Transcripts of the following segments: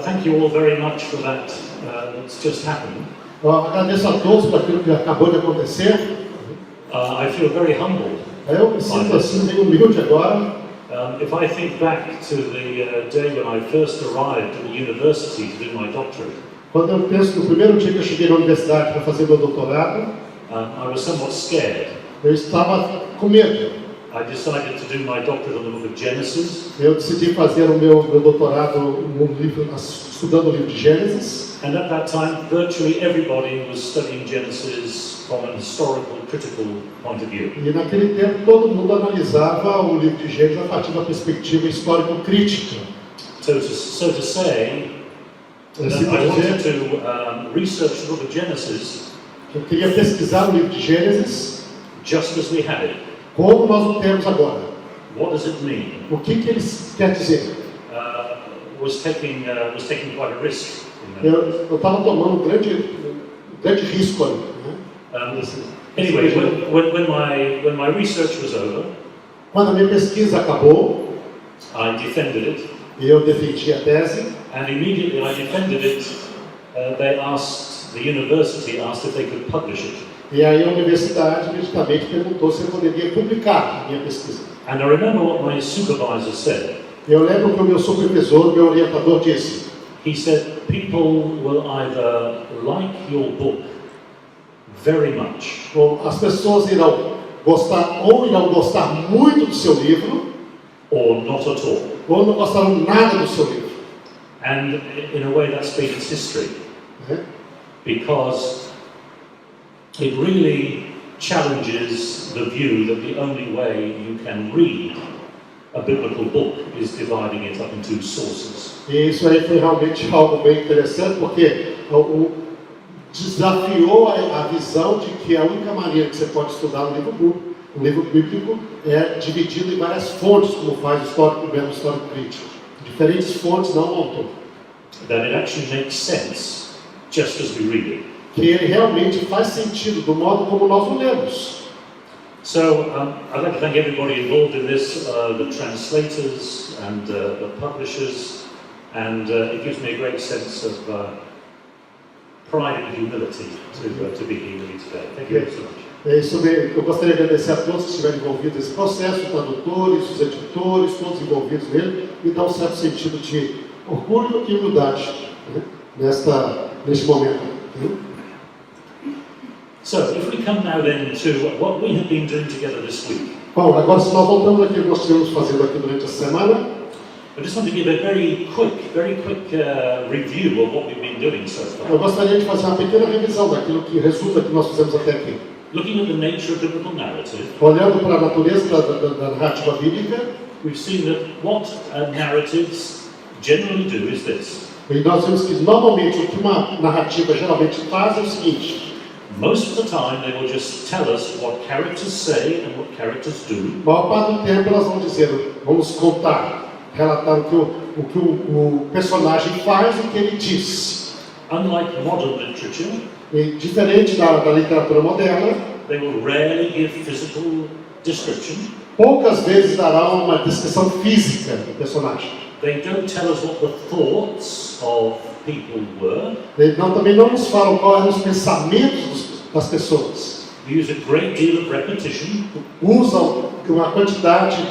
Thank you all very much for that. That's just happened. Eu agradeço a todos por aquilo que acabou de acontecer. I feel very humbled. Eu me sinto assim meio humilde agora. If I think back to the day when I first arrived at the university to do my doctorate, Quando eu penso no primeiro dia que eu cheguei na universidade para fazer meu doutorado, I was somewhat scared. eu estava com medo. I decided to do my doctorate on the book of Genesis. Eu decidi fazer o meu doutorado no livro, estudando o livro de Gênesis. And at that time, virtually everybody was studying Genesis from an historical, critical point of view. E naquele tempo todo mundo analisava o livro de Gênesis a partir da perspectiva histórico-crítica. So to say, I wanted to research the book of Genesis. Eu queria pesquisar o livro de Gênesis, just as we had it. Como nós o temos agora. What does it mean? O que ele quer dizer? Was taking quite a risk. Eu estava tomando um grande risco ali. Né? Anyway, when my research was over, quando a minha pesquisa acabou, I defended it. E eu defendi a tese. And immediately I defended it. The university asked if they could publish it. E aí a universidade imediatamente perguntou se eu poderia publicar a minha pesquisa. And I remember what my supervisor said. Eu lembro que o meu supervisor, meu orientador disse. He said, people will either like your book very much. As pessoas irão gostar muito do seu livro, or not at all. Ou não gostaram nada do seu livro. And in a way that's been its history. Because it really challenges the view that the only way you can read a biblical book is dividing it up into sources. E isso aí foi realmente algo bem interessante, porque desafiou a visão de que a única maneira que você pode estudar um livro bíblico é dividido em várias fontes, como faz o histórico crítico. Diferentes fontes não montam. That it actually makes sense just as we read it. Que ele realmente faz sentido do modo como nós o lemos. So I'd like to thank everybody involved in this, the translators and the publishers, and it gives me a great sense of pride and humility to be here with you today. Thank you so much. Eu gostaria de agradecer a todos que estiveram envolvidos nesse processo, os tradutores, os editores, todos envolvidos nele, e dá um certo sentido de orgulho e humildade, né, neste momento. So, if we come now then to what we have been doing together this week. Bom, agora se nós voltamos aqui, nós estivemos fazendo aqui durante a semana. I just want to give a very quick review of what we've been doing so far. Eu gostaria de fazer uma pequena revisão daquilo que resulta que nós fizemos até aqui. Looking at the nature of biblical narrative. Olhando para a natureza da narrativa bíblica, we've seen that what narratives generally do is this. E nós vemos que normalmente o que uma narrativa geralmente faz é o seguinte. Most of the time they will just tell us what characters say and what characters do. A maior parte do tempo elas vão dizer, vamos relatar o que o personagem faz e o que ele diz. Unlike modern literature, e diferente da literatura moderna, they will rarely give physical description. Poucas vezes darão uma descrição física do personagem. They don't tell us what the thoughts of people were. Também não nos falam quais eram os pensamentos das pessoas. They use a great deal of repetition. Usam uma quantidade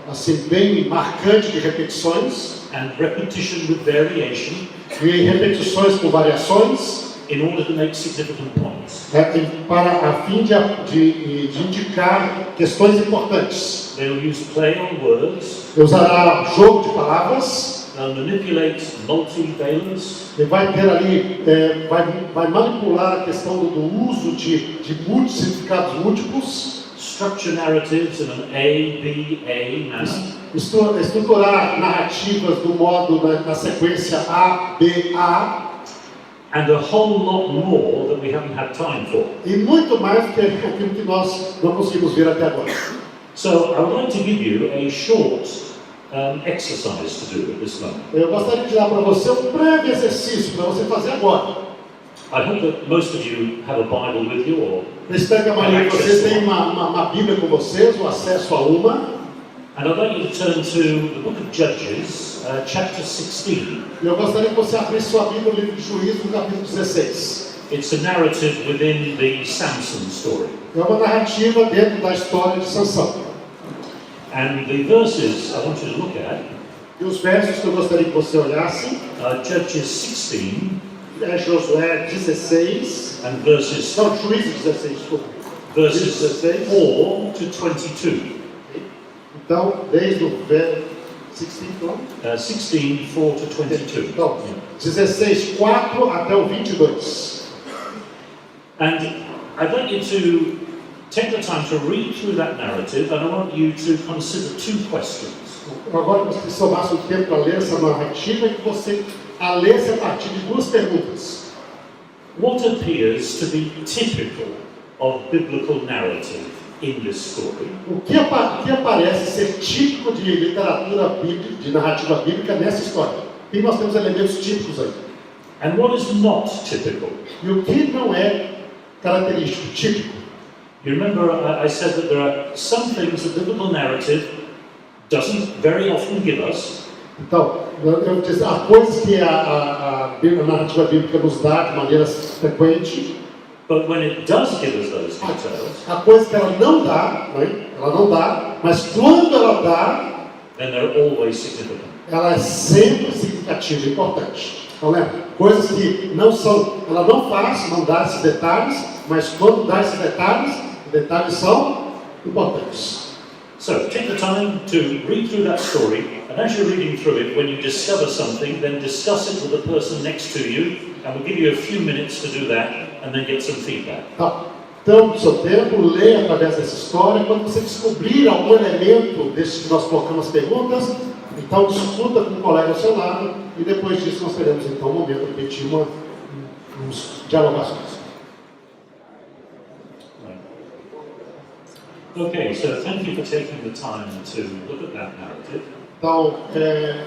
assim bem marcante de repetições. And repetition with variation. E repetições com variações. In order to make significant points. A fim de indicar questões importantes. They will use play on words. Usará jogo de palavras. They'll manipulate multi-valence. E vai ter ali, vai manipular a questão do uso de significados múltiplos. Structure narratives in an A-B-A manner. Estruturar narrativas do modo na sequência A-B-A. And a whole lot more that we haven't had time for. E muito mais que aquilo que nós não conseguimos ver até agora. So I would like to give you a short exercise to do at this moment. Eu gostaria de dar para você um breve exercício para você fazer agora. I hope that most of you have a Bible with you, or eu espero que a maioria de vocês tenha uma Bíblia com vocês, o acesso a uma. And I'd like you to turn to the book of Judges, chapter 16. Eu gostaria que você abrisse sua Bíblia no livro de Juízes, no capítulo 16. It's a narrative within the Samson story. É uma narrativa dentro da história de Sansão. And the verses I want you to look at, E os versos que eu gostaria que você olhasse, Judges 16 é Josué 16, and verses não, Juízes 16, desculpa. verses 16. 4 to 22. Então, desde o verso 16, então? 16, 4 to 22. Então, 16, 4 até o 22. And I'd like you to take the time to read through that narrative, and I want you to consider two questions. Agora você somasse o tempo para ler essa narrativa e que você a lesse a partir de duas perguntas. What appears to be typical of biblical narrative in this story? O que aparece ser típico de literatura bíblica, de narrativa bíblica nessa história? E nós temos elementos típicos aí. And what is not typical? E o que não é característico, típico? You remember I said that there are some things that biblical narrative doesn't very often give us. Então, eu disse, há coisas que a narrativa bíblica nos dá de maneira frequente. But when it does give us those details, Há coisas que ela não dá, né? Ela não dá, mas quando ela dá, then they're always significant. ela é sempre significativa e importante. Então, lembra? Coisas que não são, ela não faz, não dá esses detalhes, mas quando dá esses detalhes, os detalhes são importantes. So take the time to read through that story, and as you're reading through it, when you discover something, then discuss it with the person next to you, and we'll give you a few minutes to do that, and then get some feedback. Então, no seu tempo, leia através dessa história. Quando você descobrir algum elemento desse que nós colocamos as perguntas, então discuta com o colega ao seu lado, e depois disso nós teremos então um momento de repetir uns dialogações. Okay, so thank you for taking the time to look at that narrative. Então,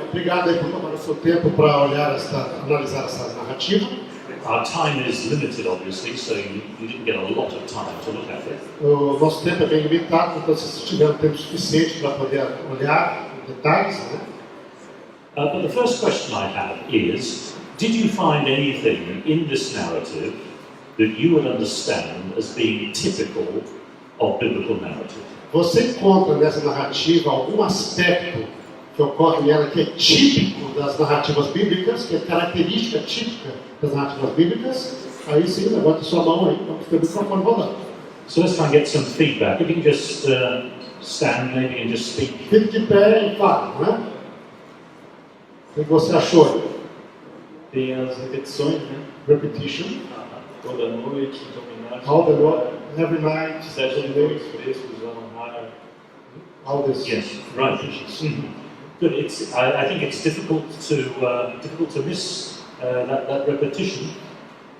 obrigado aí por tomar o seu tempo para analisar essa narrativa. Our time is limited, obviously, so you didn't get a lot of time to look at it. O nosso tempo é bem limitado, então vocês tiveram tempo suficiente para poder olhar detalhes, né? But the first question I have is, did you find anything in this narrative that you would understand as being typical of biblical narrative? Você encontra nessa narrativa algum aspecto que ocorre nela que é típico das narrativas bíblicas, que é característica típica das narrativas bíblicas? Aí sim, levante sua mão aí, vamos ter o microfone rodando. So let's try and get some feedback. If you can just stand maybe and just speak. Fique de pé e fale, não é? O que você achou? Tem as repetições, né? Repetition. Toda noite, dominar. All the Lord, every night, 7 dias frescos, honrar. all this. Yes, right. Good. I think it's difficult to miss that repetition.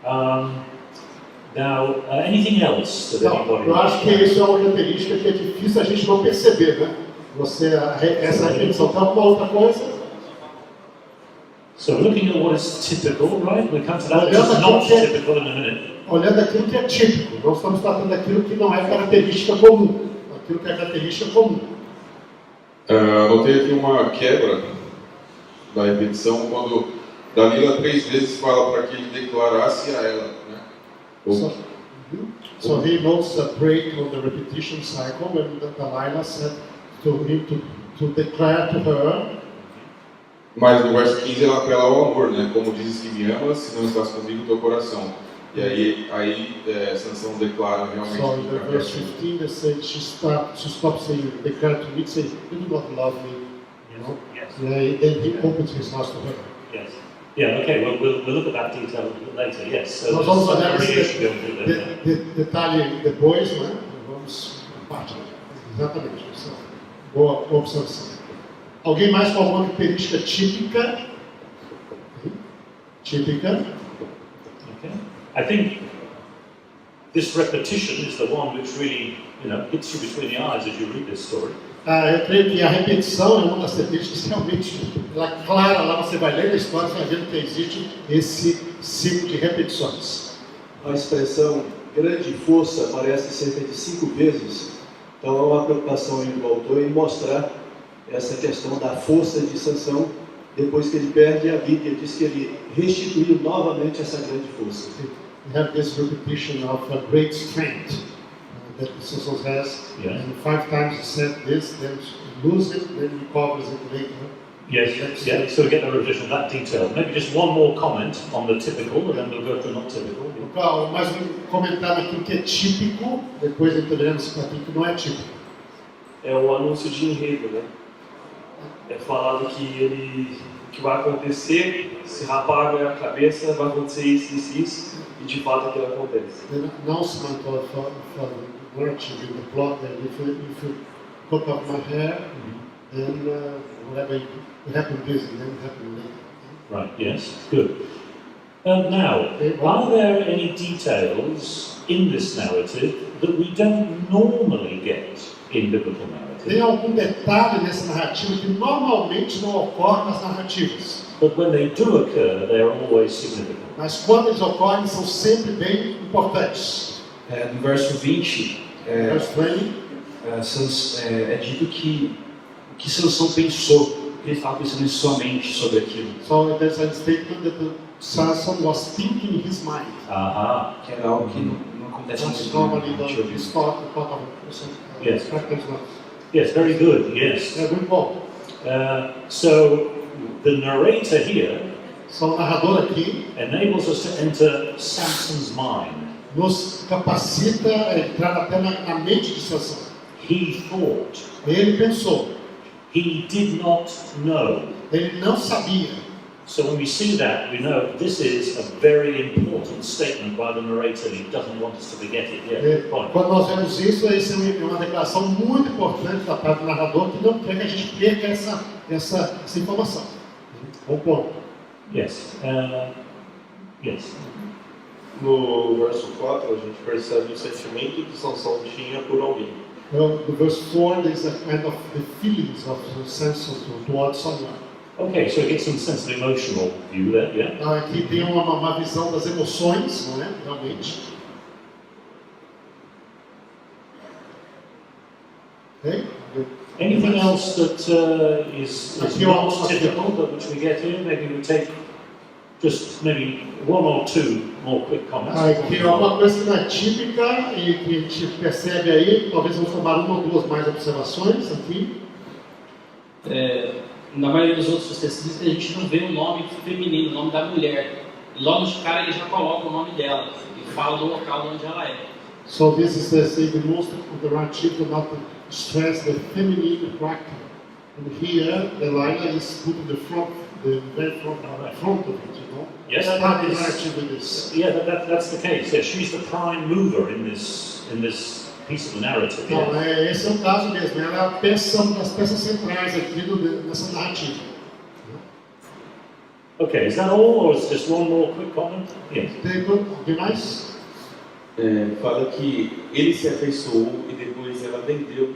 Now, anything else that Então, anybody? eu acho que isso é uma característica que é difícil a gente não perceber, né? Essa repetição. Tem alguma outra coisa? So looking at what is typical, right? We'll come to that, which is not typical in a minute. Olhando aquilo que é típico, nós estamos tratando daquilo que não é característica comum. Aquilo que é característica comum. Anotei aqui uma quebra da repetição quando Dalila 3 vezes fala para que ele declarasse a ela, né? So he notes a break on the repetition cycle when Delilah said to him to declare to her. Mas no verso 15 ela apela ao amor, né? Como dizes que me amas, se não estás comigo, teu coração. E aí Sansão declara realmente. So in the verse 15 they said she stopped saying, declare to me, say, you do not love me, you know. Yes. Then he opens his heart to her. Yes. Yeah. Okay. Well, we'll look at that detail a little later. Yes. So Nós vamos olhar there's esse detalhe depois, né? Vamos parte. Exatamente. Boa observação. Alguém mais com alguma característica típica? Típica. Okay. I think this repetition is the one which really, hits you between the eyes as you read this story. Eu creio que a repetição é uma das características que realmente, ela clara, lá você vai ler a história, você vai vendo que existe esse ciclo de repetições. A expressão grande força aparece cerca de 5 vezes. Então há uma preocupação do autor em mostrar essa questão da força de Sansão, depois que ele perde a vida, ele diz que ele restituiu novamente essa grande força. We have this repetition of a great strength that Samson has. Yeah. And 5 times he said this, then lose it, then recovers it later. Yes, yeah, so we get the revision of that detail. Maybe just one more comment on the typical, and then we'll go to not typical. Então, mais um comentário aqui que é típico, depois entraremos aqui que não é típico. É o anúncio de enredo, né? É falado que o que vai acontecer, se rapar a cabeça, vai acontecer isso, e de fato aquilo acontece. The announcement of narrative in the plot that if you cut off my hair, then whatever happened this and then happened later. Right, yes, good. Now, are there any details in this narrative that we don't normally get in biblical narrative? Tem algum detalhe nessa narrativa que normalmente não ocorre nas narrativas, But when they do occur, they are always significant. mas quando eles ocorrem são sempre bem importantes. No verso 20, Verse 20, é dito que o que Sansão pensou, que ele estava pensando em sua mente sobre aquilo, so there's a statement that Samson was thinking in his mind. Aha. que era algo que não acontece That's muito normally na the narrativa. thought of Yes. characters. Yes, very good, yes. É muito bom. So the narrator here Só o narrador aqui enables us to enter Samson's mind. nos capacita a entrar até na mente de Sansão. He thought. Ele pensou, He did not know. ele não sabia. So when we see that, we know this is a very important statement by the narrator. He doesn't want us to forget it. Yeah, good point. Quando nós vemos isso, isso é uma declaração muito importante da parte do narrador que não quer que a gente perca essa informação. Bom ponto. Yes. Yes. No verso 4, a gente percebe o sentimento que Sansão tinha por alguém. Well, the verse 4 is a kind of the feelings of Samson towards someone. Okay, so it gets some sense of emotional view there, yeah? Aqui tem uma visão das emoções, não é? Realmente. Okay? Anything else that is Aqui, not ó, typical, but which we get here? Maybe we take just maybe one or two more quick comments. Aqui é uma coisa que não é típica e que a gente percebe aí, talvez vamos tomar uma ou duas mais observações aqui. Na maioria dos outros textos a gente não vê o nome feminino, o nome da mulher. E logo de cara ele já coloca o nome dela e fala do local onde ela é. So this is the most of the narrative not to stress the feminine character. And here, Delilah is put in the front, the very front of it, you know. Yes, Start that the is- narrative with this. Yeah, that's the case. Yeah, she's the prime mover in this piece of the narrative. Então, Yeah. esse é o caso mesmo. Ela é a peça, uma das peças centrais aqui nessa narrativa. Okay, is that all, or is just one more quick comment? Yes. Tem alguém mais? Fala que ele se afeiçoou e depois ela vendeu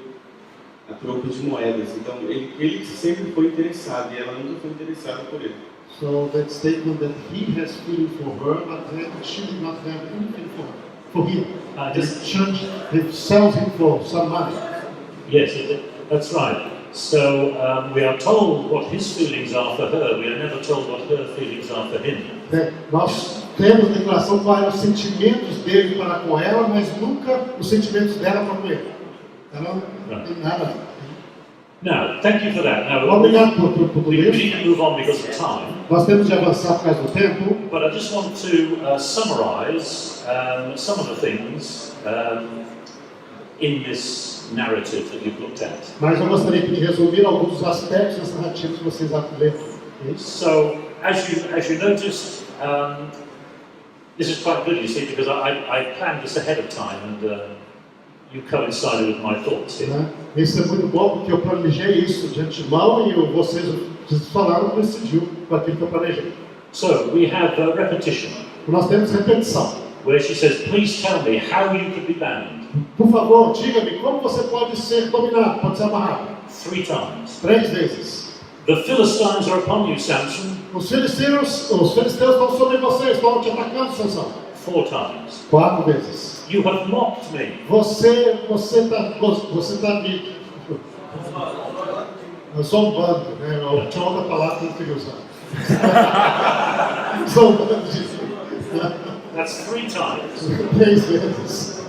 a troco de moedas. Então ele sempre foi interessado e ela nunca foi interessada por ele. So that statement that he has feeling for her, but that she did not have anything for him. Just- The church sells him for some money. Yes, that's right. So we are told what his feelings are for her. We are never told what her feelings are for him. Nós temos a declaração para os sentimentos dele para com ela, mas nunca os sentimentos dela para com ele. Ela não tem nada. Now, thank you for that. Now, Obrigado por tudo we isso. need to move on because of time. Nós temos de avançar por causa do tempo, But I just want to summarize some of the things in this narrative that you've looked at. mas eu gostaria de resumir alguns dos aspectos dessa narrativa que vocês leram. So, as you noticed, this is quite good, you see, because I planned this ahead of time, and you coincided with my thoughts here. Né? Isso é muito bom porque eu planejei isso de antemão e vocês falaram coincidiu com aquilo que eu planejei. So, we have repetition, Nós temos repetição. where she says, please tell me how you could be bound. Por favor, diga-me como você pode ser dominado, pode ser amarrado. 3 times. 3 vezes. The Philistines are upon you, Samson. Os filisteus estão sobre você, estão te atacando, Sansão. 4 times. 4 vezes. You have mocked me. Você tá me Zombando, né? Eu tinha outra palavra que eu não queria usar. Zombando de mim. That's 3 times. 3 vezes.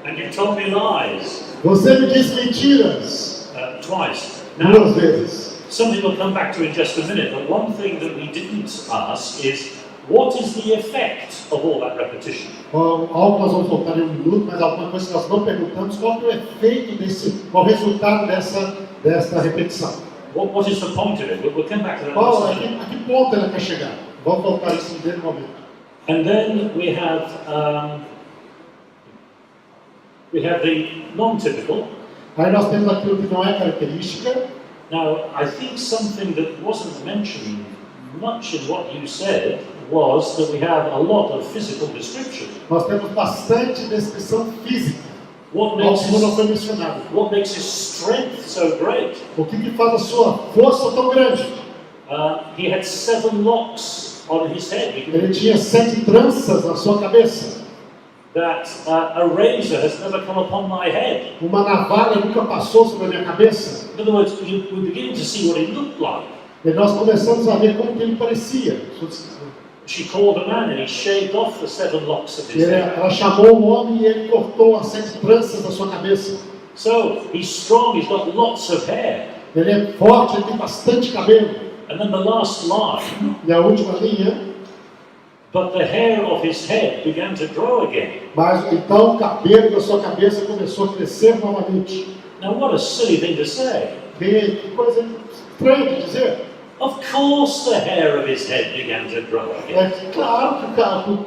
And you told me lies Você me disse mentiras. twice. 2 Now, vezes. something we'll come back to in just a minute, but one thing that we didn't ask is, what is the effect of all that repetition? Algo que nós vamos voltar em um minuto, mas alguma coisa que nós não perguntamos, qual é o efeito qual é o resultado dessa repetição? What is the point of it? We'll come back to that in Qual, just a a minute. que ponto ela quer chegar? Vamos voltar a isso no primeiro momento. And then we have the non-typical. Aí nós temos aquilo que não é característica. Now, I think something that wasn't mentioned much in what you said was that we have a lot of physical description. Nós temos bastante descrição física. What Algo makes que não his, foi mencionado. what makes his strength so great? O que faz a sua força tão grande? He had 7 locks on his head. Ele tinha 7 tranças na sua cabeça. That a razor has never come upon my head. Uma navalha nunca passou sobre a minha cabeça. In other words, we're beginning to see what he looked like. E nós começamos a ver como que ele parecia. She called a man and he shaved off the 7 locks of his head. Ela chamou o homem e ele cortou as 7 tranças da sua cabeça. So he's strong, he's got lots of hair. Ele é forte, ele tem bastante cabelo. And then the last line, E a última linha, but the hair of his head began to grow again. mas então o cabelo da sua cabeça começou a crescer novamente. Now what a silly thing to say. Que coisa estranha de dizer. Of course the hair of his head began to grow again. É claro que o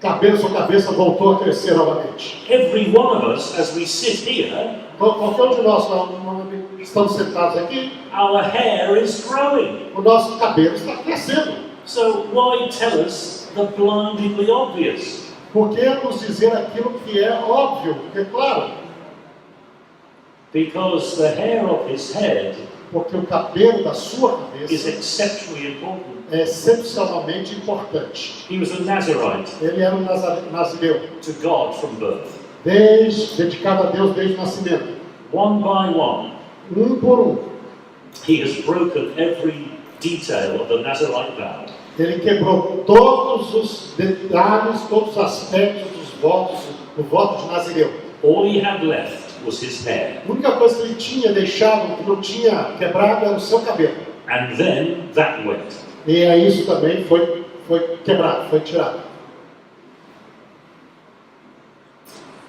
cabelo da sua cabeça voltou a crescer novamente. Every one of us, as we sit here, Qualquer um de nós que estamos sentados aqui, our hair is growing. o nosso cabelo está crescendo. So why tell us the blindingly obvious? Por que nos dizer aquilo que é óbvio, que é claro? Because the hair of his head Porque o cabelo da sua is cabeça exceptionally important. é excepcionalmente importante. He was a Nazarite Ele era um nazireu, to God from birth. dedicado a Deus desde o nascimento. One by one, Por um. he has broken every detail of the Nazarite vow. Ele quebrou todos os detalhes, todos os aspectos do voto de Nazireu. All he had left was his hair. A única coisa que ele tinha deixado, que não tinha quebrado, era o seu cabelo. And then that went. E aí isso também foi quebrado, foi tirado.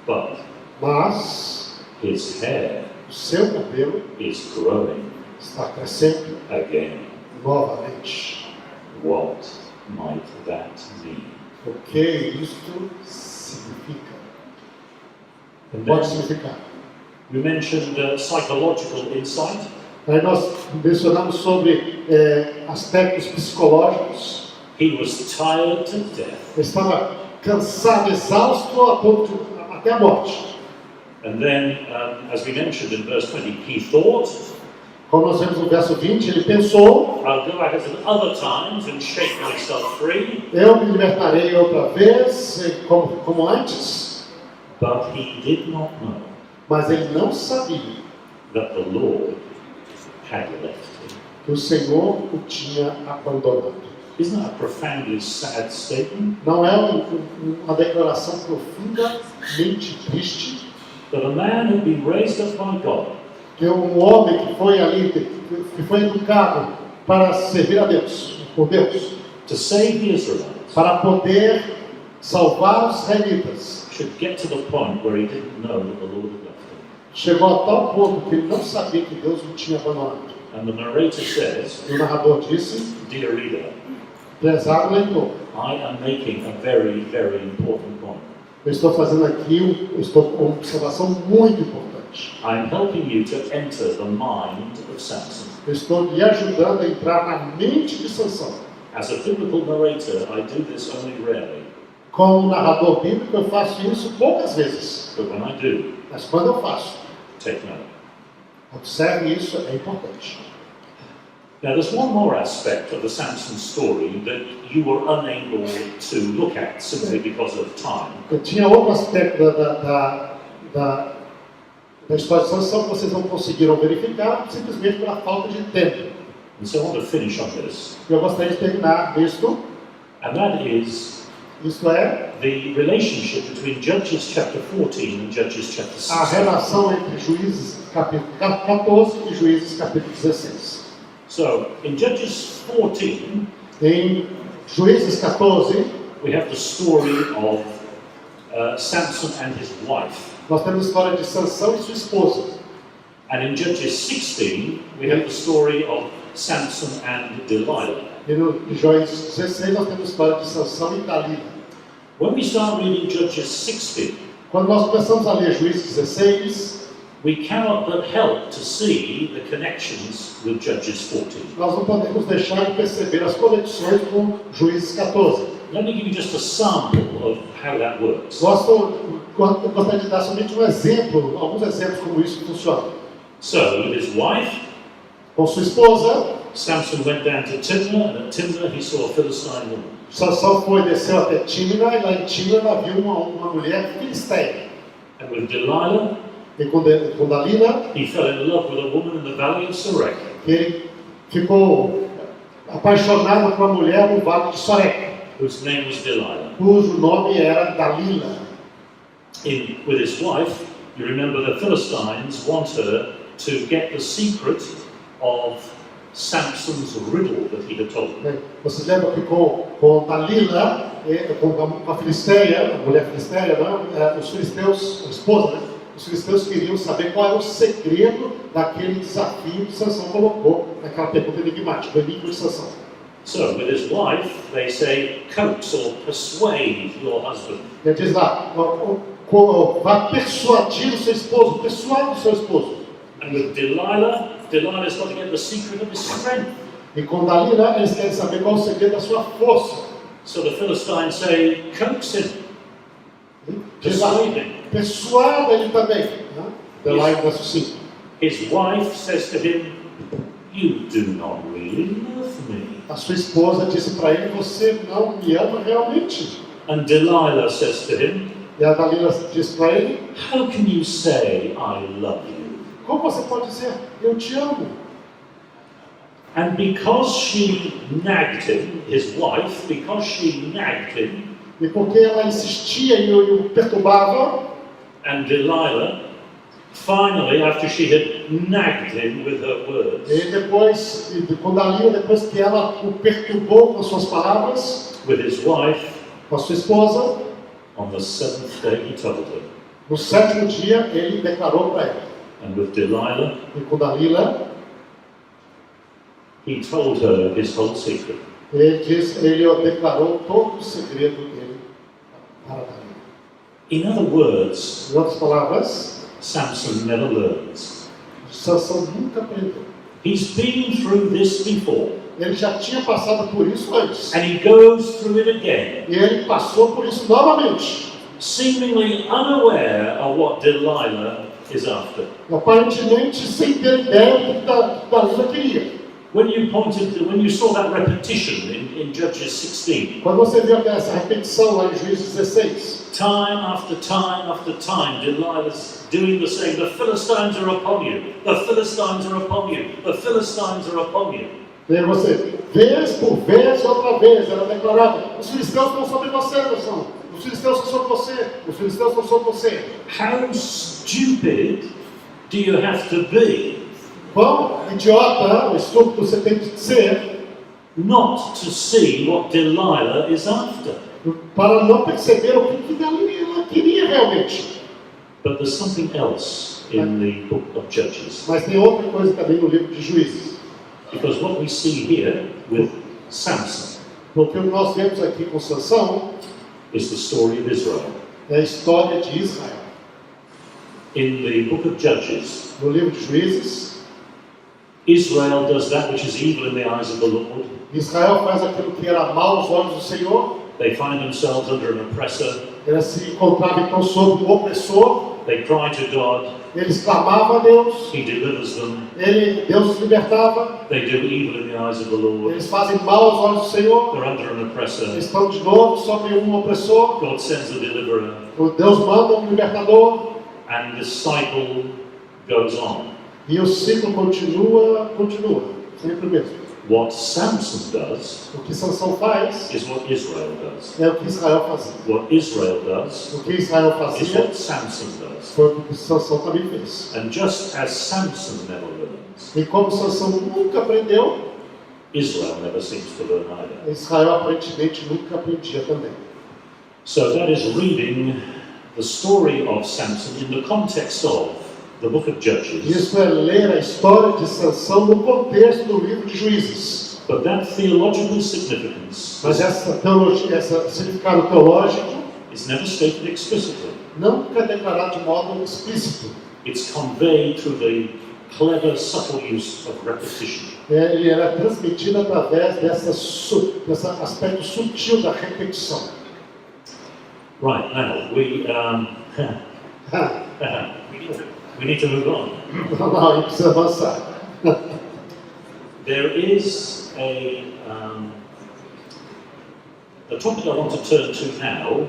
But Mas his hair o seu cabelo is growing está crescendo again. novamente. What might that mean? O que isto significa? And Pode then significar. we mentioned psychological insight. Aí nós mencionamos sobre aspectos psicológicos. He was tired to death. Ele estava cansado, exausto a ponto até a morte. And then, as we mentioned in verse 20, he thought, Como nós vemos no verso 20, ele pensou: I'll go back as in other times and shake myself free. eu me libertarei outra vez, como antes. But he did not know Mas ele não sabia that the Lord had left him. que o Senhor o tinha abandonado. Isn't that a profoundly sad statement? Não é uma declaração profundamente triste? That a man who'd been raised up by God, Que um homem que foi ali, que foi educado para servir a Deus, por Deus, to save the Israelites, para poder salvar os israelitas, should get to the point where he didn't know that the Lord had left him. chegou a tal ponto que ele não sabia que Deus o tinha abandonado. And the narrator says, E o narrador disse: dear reader, prezado leitor, I am making a very, very important point. eu estou fazendo aqui uma observação muito importante. I'm helping you to enter the mind of Samson. Eu estou lhe ajudando a entrar na mente de Sansão. As a biblical narrator, I do this only rarely, Como narrador bíblico, eu faço isso poucas vezes. but when I do, Mas quando eu faço, take note. observe isso, é importante. Now, there's one more aspect of the Samson story that you were unable to look at simply because of time. Eu tinha outro aspecto Da história de Sansão, vocês não conseguiram verificar simplesmente pela falta de tempo. And so I want to finish on this. Eu gostaria de terminar isto. And that is Isto é, the relationship between Judges chapter 14 and Judges chapter a 16. relação entre Juízes capítulo 14 e Juízes capítulo 16. So, in Judges 14, Em Juízes 14, we have the story of Samson and his wife. nós temos a história de Sansão e sua esposa. And in Judges 16, we have the story of Samson and Delilah. E no Juízes 16, nós temos a história de Sansão e Dalila. When we start reading Judges 16, Quando nós começamos a ler Juízes 16, we cannot but help to see the connections with Judges 14. nós não podemos deixar de perceber as conexões com Juízes 14. Let me give you just a sample of how that works. Gostaria de dar somente um exemplo, alguns exemplos como isso funciona. So, with his wife, Com sua esposa, Samson went down to Timnah, and at Timnah he saw a Philistine woman. Sansão desceu até Timna, e lá em Timna viu uma mulher filisteia. And with Delilah, E com Dalila, he fell in love with a woman in the valley of Sorek. ele ficou apaixonado por uma mulher no vale de Sorek, Whose name was Delilah. cujo nome era Dalila. With his wife, you remember the Philistines want her to get the secret of Samson's riddle that he had told them. Vocês lembram que com Dalila, com a filisteia, a mulher filisteia, os filisteus, a esposa, os filisteus queriam saber qual era o segredo daquele desafio que Sansão colocou naquela pergunta enigmática, o enigma de Sansão. So, with his wife, they say, coax or persuade your husband. Ele diz lá, vá persuadir o seu esposo, persuade o seu esposo. And with Delilah's got to get the secret of his strength. E com Dalila, eles querem saber qual é o segredo da sua força. So the Philistines say, coax him, Diz lá, persuade him. persuada ele também. Dalila verso 5. His wife says to him, you do not really love me. A sua esposa disse para ele, você não me ama realmente. And Delilah says to him, E a Dalila disse para ele, how can you say I love you? como você pode dizer, eu te amo? And because she nagged him, his wife, because she nagged him, E porque ela insistia e o perturbava, and Delilah, finally, after she had nagged him with her words, e depois, com Dalila, depois que ela o perturbou com suas palavras, with his wife, com a sua esposa, on the seventh day he told her. no sétimo dia ele declarou para ela. And with Delilah, E com Dalila, he told her his whole secret. ele declarou todo o segredo dele para Dalila. In other words, Em outras palavras, Samson never learns. Sansão nunca aprendeu. He's been through this before, Ele já tinha passado por isso antes. and he goes through it again, E ele passou por isso novamente. seemingly unaware of what Delilah is after. Aparentemente sem ter ideia do que Dalila queria. When you saw that repetition in Judges 16, Quando você viu essa repetição lá em Juízes 16, time after time, Delilah's doing the same. The Philistines are upon you. The Philistines are upon you. The Philistines are upon you. e aí você, vez por vez, outra vez, ela declarava, os filisteus estão sobre você, Sansão. Os filisteus estão sobre você. Os filisteus estão sobre você. How stupid do you have to be Quão idiota, estúpido você tem que ser not to see what Delilah is after? para não perceber o que Dalila queria realmente. But there's something else in the book of Judges. Mas tem outra coisa também no livro de Juízes. Because what we see here with Samson Porque o que nós vemos aqui com Sansão is the story of Israel. é a história de Israel. In the book of Judges, No livro de Juízes, Israel does that which is evil in the eyes of the Lord. Israel faz aquilo que era mal aos olhos do Senhor. They find themselves under an oppressor. Ela se encontrava então sob um opressor. They cry to God. Eles clamavam a Deus. He delivers them. Deus os libertava. They do evil in the eyes of the Lord. Eles fazem mal aos olhos do Senhor. They're under an oppressor. Estão de novo sobre um opressor. God sends a deliverer. Deus manda um libertador. And the cycle goes on. E o ciclo continua, sempre o mesmo. What Samson does O que Sansão faz is what Israel does. é o que Israel fazia. What Israel does O que Israel is fazia what Samson does. foi o que Sansão também fez. And just as Samson never learns, E como Sansão nunca aprendeu, Israel never seems to learn either. Israel aparentemente nunca aprendia também. So that is reading the story of Samson in the context of the book of Judges. Isso é ler a história de Sansão no contexto do livro de Juízes. But that theological significance Mas essa teologia, esse significado teológico is never stated explicitly. nunca é declarado de modo explícito. It's conveyed through the clever, subtle use of repetition. Ele era transmitido através desse aspecto sutil da repetição. Right, now we need to move on. Não, a gente precisa avançar. There is the topic I want to turn to now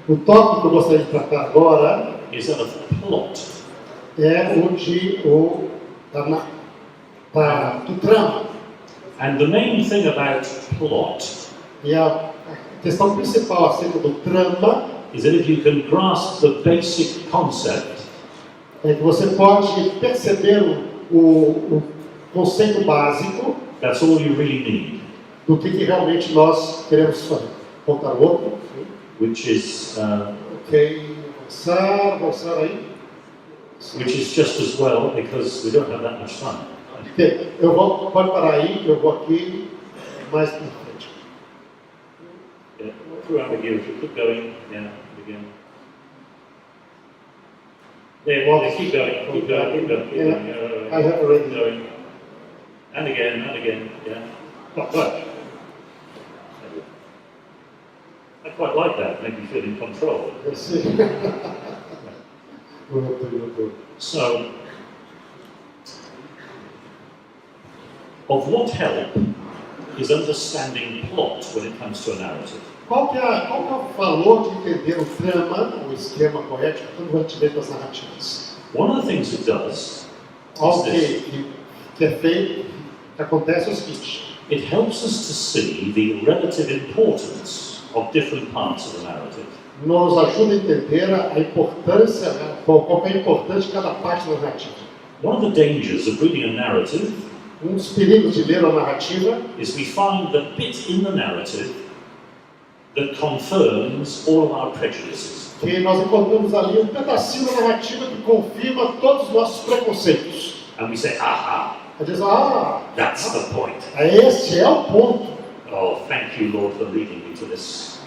O tópico que eu gostaria de tratar agora is that of plot. é o do trama. And the main thing about plot E a questão principal acerca do trama is that if you can grasp the basic concept, é que você pode perceber o conceito básico that's all you really need, do que realmente nós queremos fazer. Voltar o outro. which is Ok, avançar aí. which is just as well because we don't have that much time. Ok, pode parar aí, eu vou aqui mais para frente. Yeah, throughout the year, if you keep going, yeah, again. Yeah, keep going, keep going, keep going, keep going. I have already keep going. And again, yeah. Not much. I quite like that, make me feel in control. Eu sei. So, of what help is understanding plot when it comes to a narrative? Qual que é o valor de entender o trama, o esquema poético, quando a gente vê as narrativas? One of the things it does Algo is this. que é feito, que acontece é o seguinte: It helps us to see the relative importance of different parts of the narrative. nos ajuda a entender a importância, qual é a importância de cada parte da narrativa. One of the dangers of reading a narrative Dos perigos de ler a narrativa is we find the bit in the narrative that confirms all of our prejudices. que nós encontramos ali pedacinho da narrativa que confirma todos os nossos preconceitos. And we say, aha, A diz, that's the point. este é o ponto. Oh, thank you, Lord, for leading me to this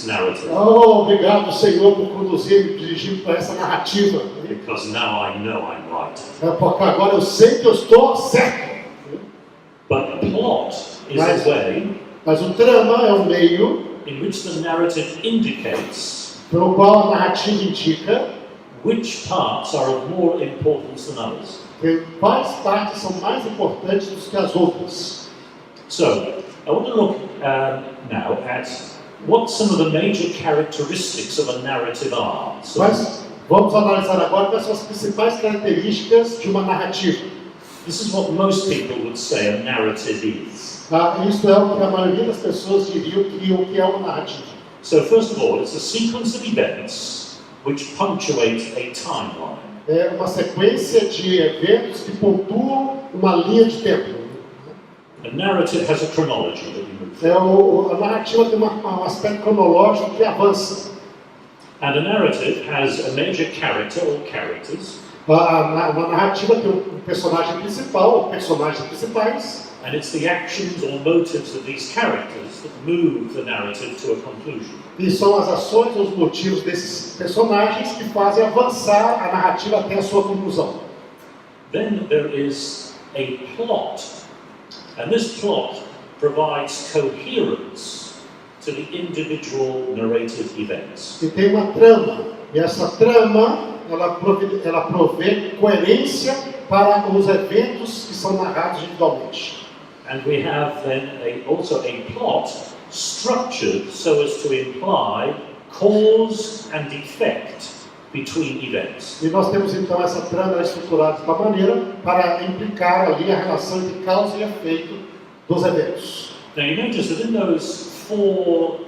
narrative. Obrigado, Senhor, por conduzir e dirigir para essa narrativa. Because now I know I'm right. Porque agora eu sei que eu estou certo. But plot is a way Mas o trama é o meio in which the narrative indicates pelo qual a narrativa indica which parts are of more importance than others. quais partes são mais importantes do que as outras. So, I want to look now at what some of the major characteristics of a narrative are. So, Mas vamos analisar agora quais são as principais características de uma narrativa. this is what most people would say a narrative is. Isso é o que a maioria das pessoas diriam que o que é uma narrativa. So, first of all, it's a sequence of events which punctuate a timeline. É uma sequência de eventos que pontuam uma linha de tempo. A narrative has a chronology that you move through. A narrativa tem um aspecto cronológico que avança. And a narrative has a major character or characters, Uma narrativa tem um personagem principal, ou personagens principais, and it's the actions or motives of these characters that move the narrative to a conclusion. e são as ações ou os motivos desses personagens que fazem avançar a narrativa até a sua conclusão. Then there is a plot, and this plot provides coherence to the individual narrative events. E tem uma trama, e essa trama ela provê coerência para os eventos que são narrados individualmente. And we have then also a plot structured so as to imply cause and effect between events. E nós temos então essa trama estruturada de tal maneira para implicar ali a relação de causa e efeito dos eventos. Now you notice that in those 4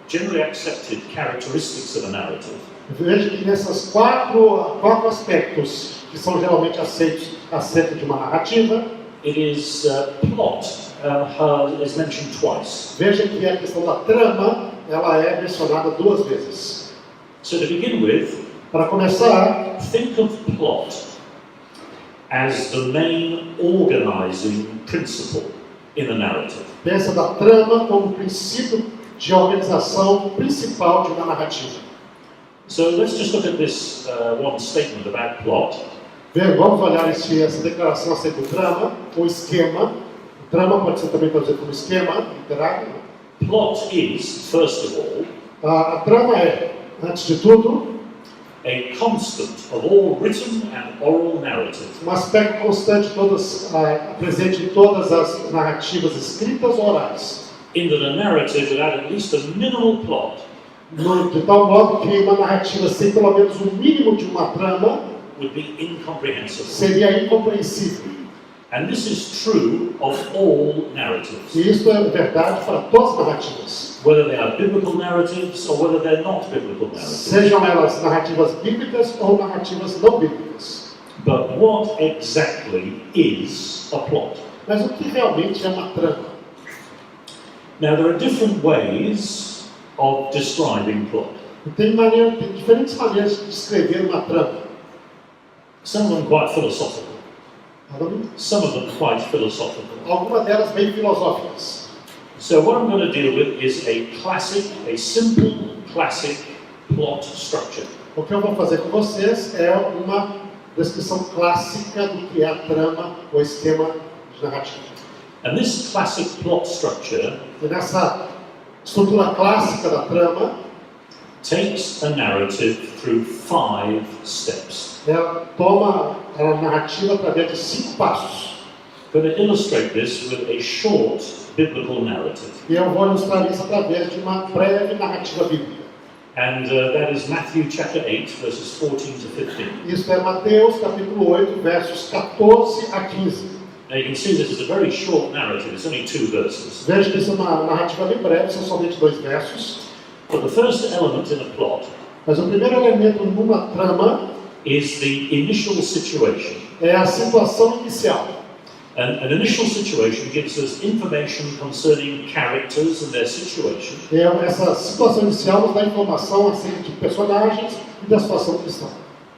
generally accepted characteristics of a narrative, Veja que nesses quatro aspectos que são geralmente aceitos acerca de uma narrativa, it is plot is mentioned twice. veja que a questão da trama ela é mencionada 2 vezes. So to begin with, Para começar, think of plot as the main organizing principle in a narrative. pensa da trama como princípio de organização principal de uma narrativa. So let's just look at this one statement about plot. Vamos olhar essa declaração acerca do trama, ou esquema. O trama pode ser também traduzido como esquema literário. Plot is, first of all, A trama é, antes de tudo, a constant of all written and oral narrative. um aspecto constante presente em todas as narrativas escritas ou orais. In that a narrative without at least a minimal plot De tal modo que uma narrativa sem pelo menos um mínimo de uma trama would be incomprehensible. seria incompreensível. And this is true of all narratives, E isso é verdade para todas as narrativas. whether they are biblical narratives or whether they're not biblical narratives. Sejam elas narrativas bíblicas ou narrativas não bíblicas. But what exactly is a plot? Mas o que realmente é uma trama? Now, there are different ways of describing plot. Tem diferentes maneiras de descrever uma trama. Some of them quite philosophical. Pardon? Some of them quite philosophical. Algumas delas bem filosóficas. So what I'm going to deal with is a simple classic plot structure. O que eu vou fazer com vocês é uma descrição clássica do que é a trama ou esquema de narrativa. And this classic plot structure E nessa estrutura clássica da trama, takes a narrative through 5 steps. ela toma a narrativa através de 5 passos. I'm going to illustrate this with a short biblical narrative. E eu vou ilustrar isso através de uma breve narrativa bíblica. And that is Matthew chapter 8, verses 14 to 15. Isso é Mateus capítulo 8, versos 14 a 15. Now you can see this is a very short narrative, it's only 2 verses. Veja que isso é uma narrativa bem breve, são somente 2 versos. But the first element in a plot Mas o primeiro elemento numa trama is the initial situation. é a situação inicial. An initial situation gives us information concerning characters and their situation. Essa situação inicial nos dá informação acerca de personagens e da situação que estão.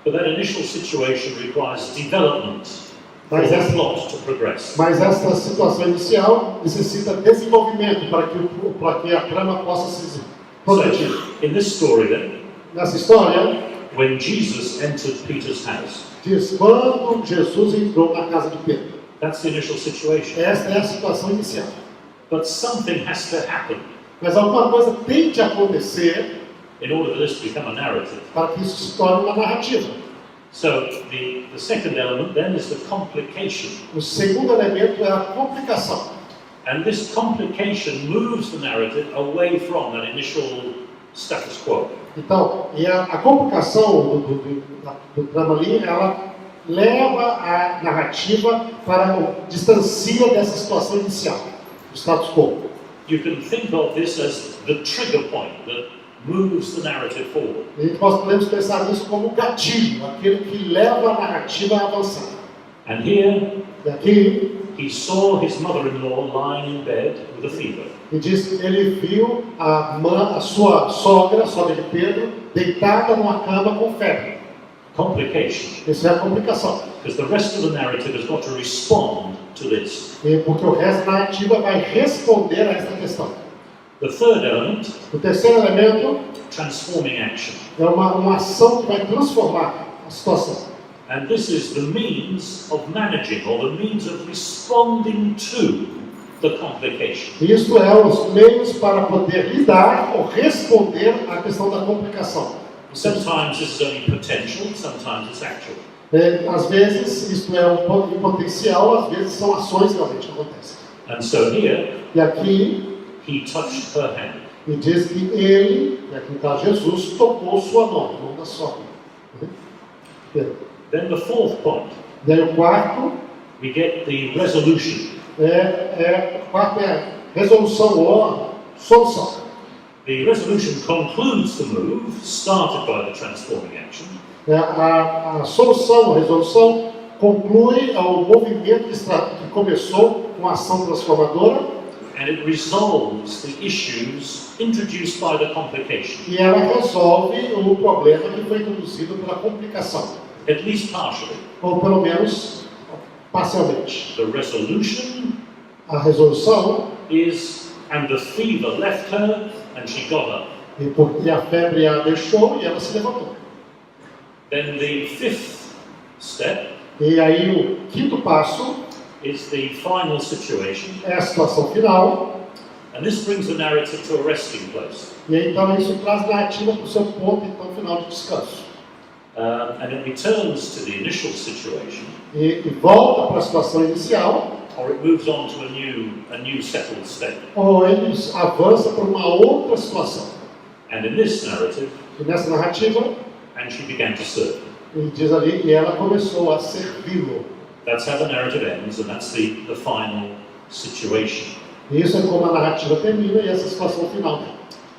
But that initial situation requires development for Mas the essa, plot to progress. mas essa situação inicial necessita desenvolvimento para que a trama possa se progredir. So, in this story then, Nessa história, when Jesus entered Peter's house, diz quando Jesus entrou na casa de Pedro. that's the initial situation. Esta é a situação inicial. But something has to happen Mas alguma coisa tem de acontecer in order for this to become a narrative. para que isso se torne uma narrativa. So the second element then is the complication. O segundo elemento é a complicação. And this complication moves the narrative away from that initial status quo. Então, e a complicação do drama ali, ela leva a narrativa distancia dessa situação inicial, do status quo. You can think of this as the trigger point that moves the narrative forward. E nós podemos pensar nisso como gatilho, aquele que leva a narrativa a avançar. And here, E aqui, he saw his mother-in-law lying in bed with a fever. e diz que ele viu a sua sogra de Pedro, deitada numa cama com febre. Complication. Isso é a complicação. Because the rest of the narrative has got to respond to this. Porque o resto da narrativa vai responder a esta questão. The third element, O terceiro elemento transforming action. é uma ação que vai transformar a situação. And this is the means of managing, or the means of responding to the complication. Isso é os meios para poder lidar ou responder à questão da complicação. Sometimes this is only potential, sometimes it's actual. Às vezes isto é um potencial, às vezes são ações realmente que acontecem. And so here, E aqui, he touched her hand. e diz que ele, aqui no caso Jesus, tocou sua mão da sogra. Then the fourth point, Daí o quarto we get the resolution. o quarto é resolução ou solução. The resolution concludes the move started by the transforming action, A solução, a resolução, conclui o movimento que começou com a ação transformadora and it resolves the issues introduced by the complication, e ela resolve o problema que foi introduzido pela complicação, at least partially. ou pelo menos parcialmente. The resolution A resolução, is, and the fever left her and she got up. e a febre a deixou e ela se levantou. Then the fifth step E aí o quinto passo is the final situation, é a situação final, and this brings the narrative to a resting place. e aí, então isso traz narrativa para o seu ponto então, final de descanso. And it returns to the initial situation, E volta para a situação inicial, or it moves on to a new settled state. ou ele avança para uma outra situação. And in this narrative, E nessa narrativa, and she began to serve. ele diz ali, e ela começou a servi-lo. That's how the narrative ends, and that's the final situation. E isso é como a narrativa termina e essa é a situação final.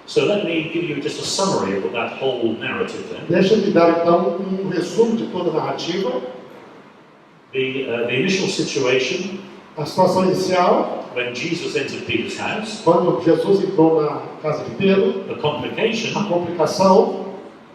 So let me give you just a summary of that whole narrative then. Deixa eu te dar então um resumo de toda a narrativa. The initial situation, A situação inicial, when Jesus entered Peter's house, quando Jesus entrou na casa de Pedro, the complication, a complicação,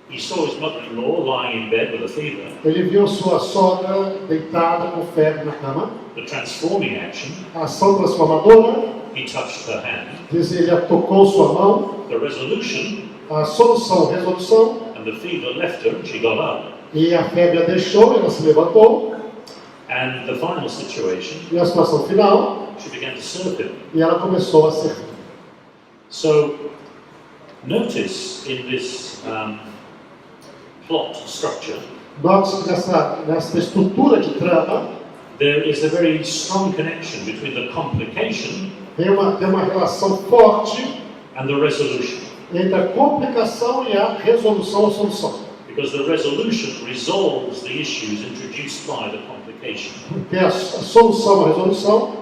he saw his mother-in-law lying in bed with a fever. ele viu sua sogra deitada com febre na cama. The transforming action, A ação transformadora, he touched her hand. diz ele tocou sua mão. The resolution, A solução, resolução, and the fever left her and she got up. e a febre a deixou, ela se levantou. And the final situation, E a situação final, she began to serve him. e ela começou a servir. So, notice in this plot structure, Note que nessa estrutura de trama, there is a very strong connection between the complication tem uma relação forte and the resolution. entre a complicação e a resolução ou solução. Because the resolution resolves the issues introduced by the complication. Porque a solução, a resolução,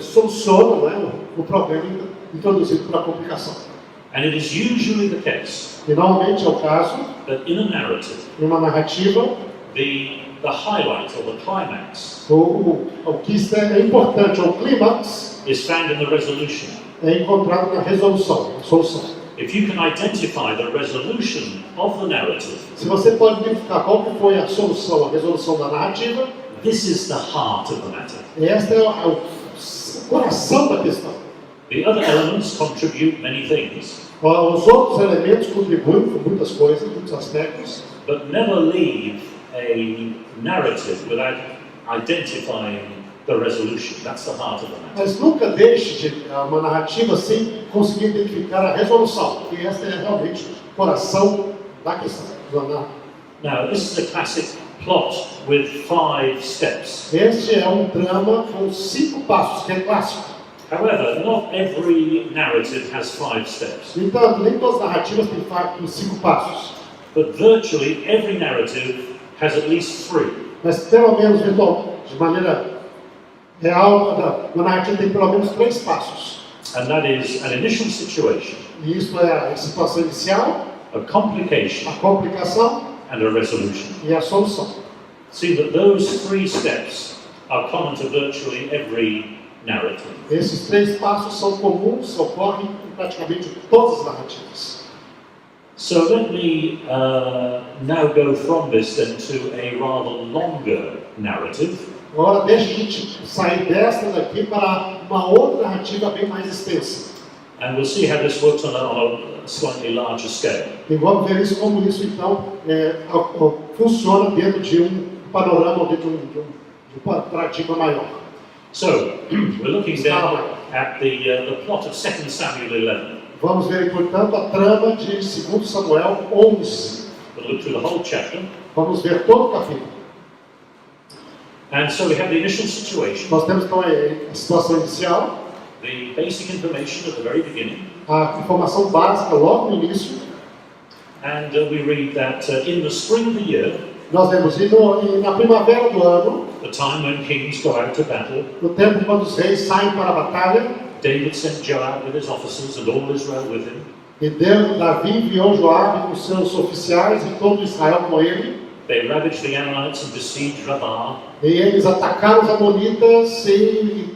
soluciona, não é, o problema introduzido pela complicação. And it is usually the case E normalmente é o caso, that in a narrative, em uma narrativa, the highlight or the climax o que é importante, o clímax, is found in the resolution. é encontrado na resolução, na solução. If you can identify the resolution of the narrative, Se você pode identificar qual que foi a solução, a resolução da narrativa, this is the heart of the matter. esta é o coração da questão. The other elements contribute many things, Os outros elementos contribuem com muitas coisas, muitos aspectos, but never leave a narrative without identifying the resolution. That's the heart of the matter. mas nunca deixe de uma narrativa sem conseguir identificar a resolução, porque esta é realmente o coração da questão. Now, this is a classic plot with 5 steps. Este é um drama com 5 passos, que é clássico. However, not every narrative has 5 steps, Então, nem todas as narrativas têm 5 passos, but virtually every narrative has at least 3. mas pelo menos, de maneira real, uma narrativa tem pelo menos 3 passos. And that is an initial situation, E isso é a situação inicial, a complication, a complicação and a resolution. e a solução. See that those 3 steps are common to virtually every narrative. Esses 3 passos são comuns, ocorrem em praticamente todas as narrativas. So let me now go from this then to a rather longer narrative, Agora deixa a gente sair desta daqui para uma outra narrativa bem mais extensa. and we'll see how this works on a slightly larger scale. E vamos ver isso, como isso então funciona dentro de um panorama, dentro de um paradigma maior. So, we're looking then at the plot of 2 Samuel 11. Vamos ver, portanto, a trama de 2 Samuel 11. We'll look through the whole chapter. Vamos ver todo o capítulo. And so we have the initial situation, Nós temos então a situação inicial, the basic information at the very beginning, a informação básica logo no início, And we read that in the spring of the year, Nós vemos, e na primavera do ano, the time when kings go out to battle, no tempo quando os reis saem para a batalha, David sent Joab with his officers and all Israel with him. e Davi enviou Joabe com seus oficiais e todo Israel com ele, They ravaged the Ammonites and besieged Rabbah, e eles atacaram os amonitas e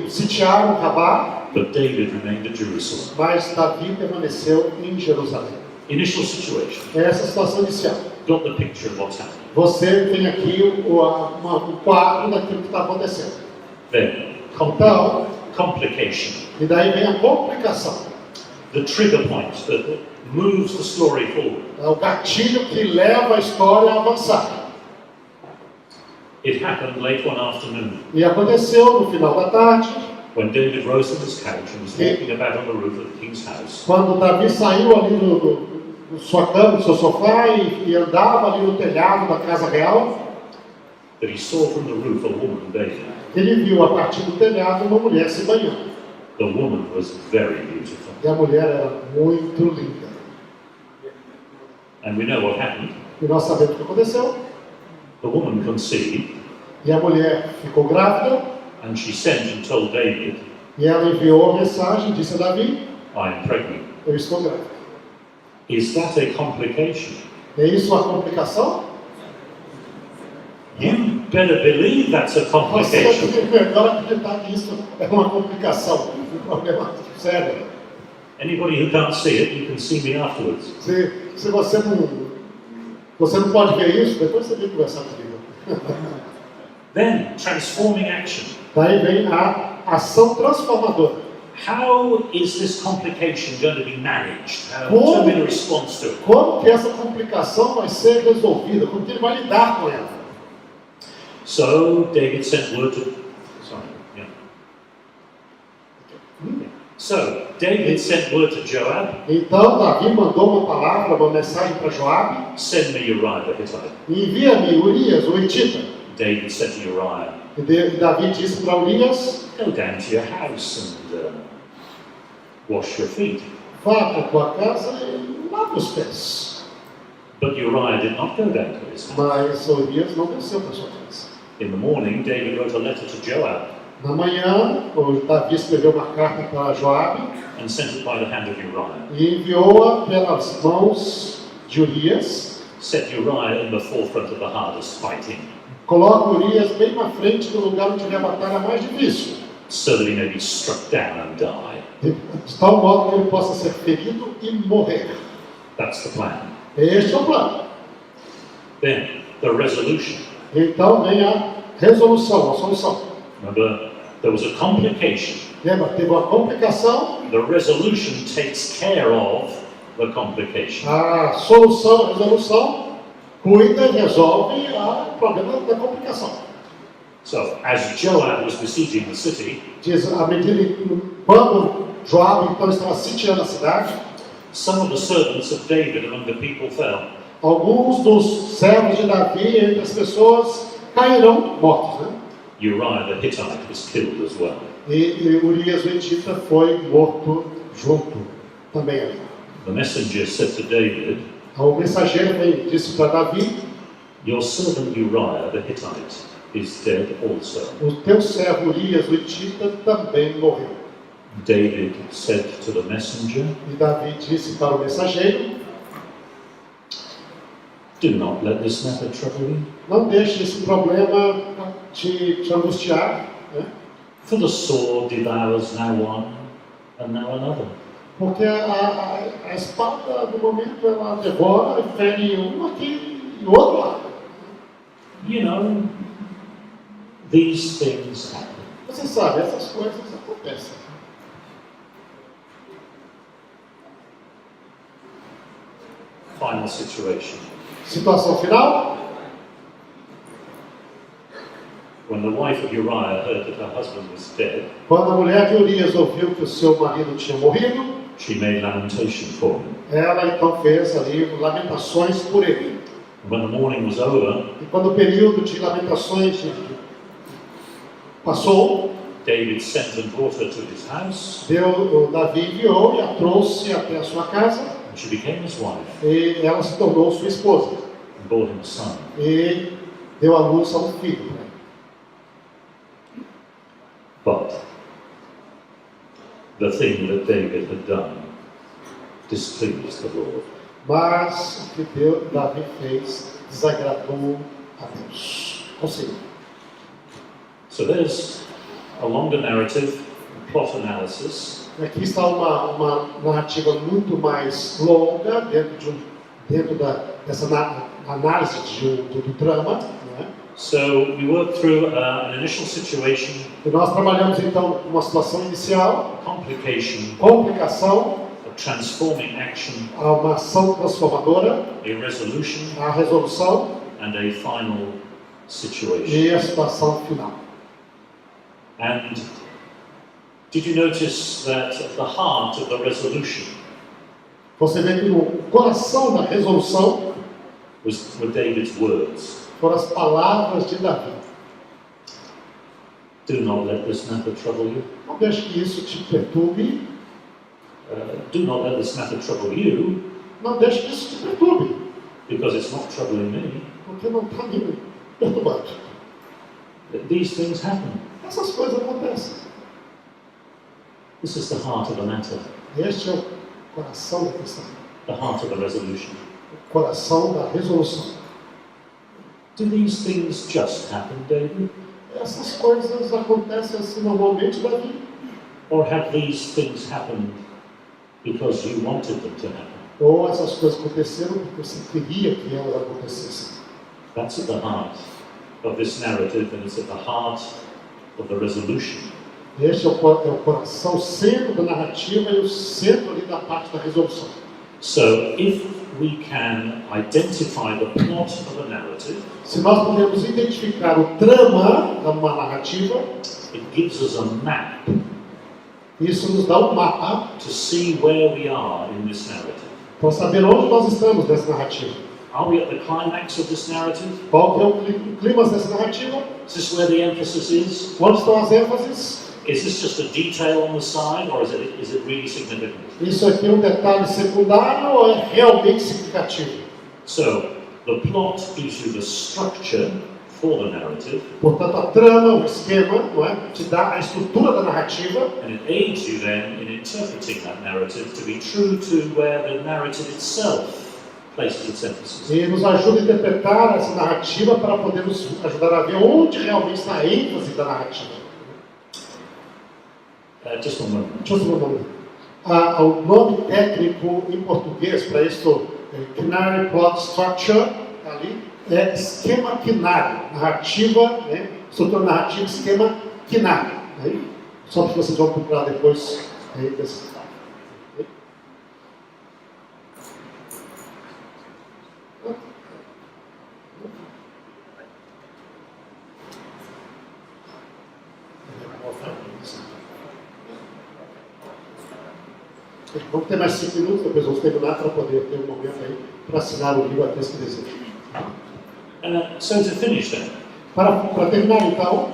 sitiaram Rabá, but David remained at Jerusalem. mas Davi permaneceu em Jerusalém. Initial situation. Essa é a situação inicial. Got the picture of what's happening. Você tem aqui um quadro daquilo que está acontecendo. Then, Então, complication. e daí vem a complicação. The trigger point that moves the story forward. É o gatilho que leva a história a avançar. It happened late one afternoon E aconteceu no final da tarde, when David rose from his couch and was walking about on the roof of the king's house. quando Davi saiu ali do sua cama, do seu sofá e andava ali no telhado da casa real, That he saw from the roof a woman bathing. ele viu a partir do telhado uma mulher se banhando. The woman was very beautiful. E a mulher era muito linda. And we know what happened. E nós sabemos o que aconteceu. The woman conceived, E a mulher ficou grávida, and she sent and told David, e ela enviou a mensagem e disse a Davi: I am pregnant. eu estou grávida. Is that a complication? É isso uma complicação? You better believe that's a Você complication. tem melhor acreditar que isso é uma complicação, um problema sério. Anybody who can't see it, you can see me afterwards. Se você não pode ver isso, depois você vem conversar comigo. Then, transforming action. Daí vem a ação transformadora. How is this complication going to be managed? Como? What's the response to it? Como que essa complicação vai ser resolvida? Como que ele vai lidar com ela? So David sent word to. Sorry. Yeah. So David sent word to Joab. Então Davi mandou uma palavra, uma mensagem para Joabe: Send me Uriah the Hittite. envia-me Urias, o Hitita. David said to Uriah, E Davi disse para Urias: go down to your house and wash your feet. vá para a tua casa e lave os pés. But Uriah did not go down to his house. Mas Urias não desceu para sua casa. In the morning, David wrote a letter to Joab Na manhã, o Davi escreveu uma carta para Joabe and sent it by the hand of Uriah. e enviou-a pelas mãos de Urias. Set Uriah in the forefront of the hardest fighting, Coloca Urias bem na frente do lugar onde tiver a batalha mais difícil, so that he may be struck down and die. de tal modo que ele possa ser ferido e morrer. That's the plan. Este é o plano. Then, the resolution. Então vem a resolução, a solução. Remember, there was a complication. Lembra, teve uma complicação, The resolution takes care of the complication. a solução, a resolução, cuida e resolve o problema da complicação. So, as Joab was besieging the city, Diz, à medida que, quando Joabe então estava sitiando a cidade, some of the servants of David among the people fell. alguns dos servos de Davi entre as pessoas caíram mortos, né? Uriah the Hittite was killed as well. E Urias o Hitita foi morto junto também ali. The messenger said to David, O mensageiro disse para Davi: your servant Uriah the Hittite is dead also. o teu servo Urias o Hitita também morreu. David said to the messenger, E Davi disse para o mensageiro: do not let this matter trouble you. não deixe esse problema te angustiar, né? For the sword devours now one and now another. Porque a espada, no momento, ela devora e fere um aqui e o outro lá. You know, these things happen. Você sabe, essas coisas acontecem. Final situation. Situação final: When the wife of Uriah heard that her husband was dead, quando a mulher de Urias ouviu que o seu marido tinha morrido, she made lamentation for him. ela então fez ali lamentações por ele. When the mourning was over, E quando o período de lamentações passou, David sent and brought her to his house. Davi enviou e a trouxe até a sua casa. And she became his wife e ela se tornou sua esposa. and bore him a son. E deu à luz a um filho. Né? But the thing that David had done displeased the Lord. Mas o que Davi fez desagradou a Deus. Ou seja, So there's a longer narrative, plot analysis. aqui está uma narrativa muito mais longa dentro dessa análise do drama. Né? So we worked through an initial situation, E nós trabalhamos então uma situação inicial, complication, complicação, a transforming action, uma ação transformadora, a resolution, a resolução and a final situation. e a situação final. And did you notice that at the heart of the resolution Você vê que no coração da resolução were David's words? foram as palavras de Davi. Do not let this matter trouble you. Não deixe que isso te perturbe. Do not let this matter trouble you, Não deixe que isso te perturbe. because it's not troubling me. Porque não está me perturbando. These things happen. Essas coisas acontecem. This is the heart of the matter, Este é o coração da questão. the heart of the resolution. O coração da resolução. Do these things just happen, David? Essas coisas acontecem assim normalmente, Davi? Or have these things happened because you wanted them to happen? Ou essas coisas aconteceram porque você queria que elas acontecessem? That's at the heart of this narrative, and it's at the heart of the resolution. Este é o coração, o centro da narrativa e o centro ali da parte da resolução. So, if we can identify the plot of a narrative, Se nós podemos identificar o trama de uma narrativa, it gives us a map isso nos dá um mapa to see where we are in this narrative. para saber onde nós estamos nessa narrativa. Are we at the climax of this narrative? Qual que é o clima dessa narrativa? Is this where the emphasis is? Onde estão as ênfases? Is this just a detail on the side, or is it really significant? Isso aqui é um detalhe secundário ou é realmente significativo? So, the plot gives you the structure for the narrative, Portanto, a trama, o esquema, não é? Te dá a estrutura da narrativa and it aids you then in interpreting that narrative to be true to where the narrative itself places its emphasis. e nos ajuda a interpretar essa narrativa para poder nos ajudar a ver onde realmente está a ênfase da narrativa. Just one moment. Deixa eu só um momento. O nome técnico em português para isso, Quinary Plot Structure, ali, é esquema quinário, narrativa, né? Estrutura narrativa, esquema quinário. Né? Só para vocês vão procurar depois desse detalhe. Vamos ter mais 5 minutos, depois vamos terminar para poder ter um momento aí para assinar o livro aqueles que desejam. So to finish then, Para terminar então,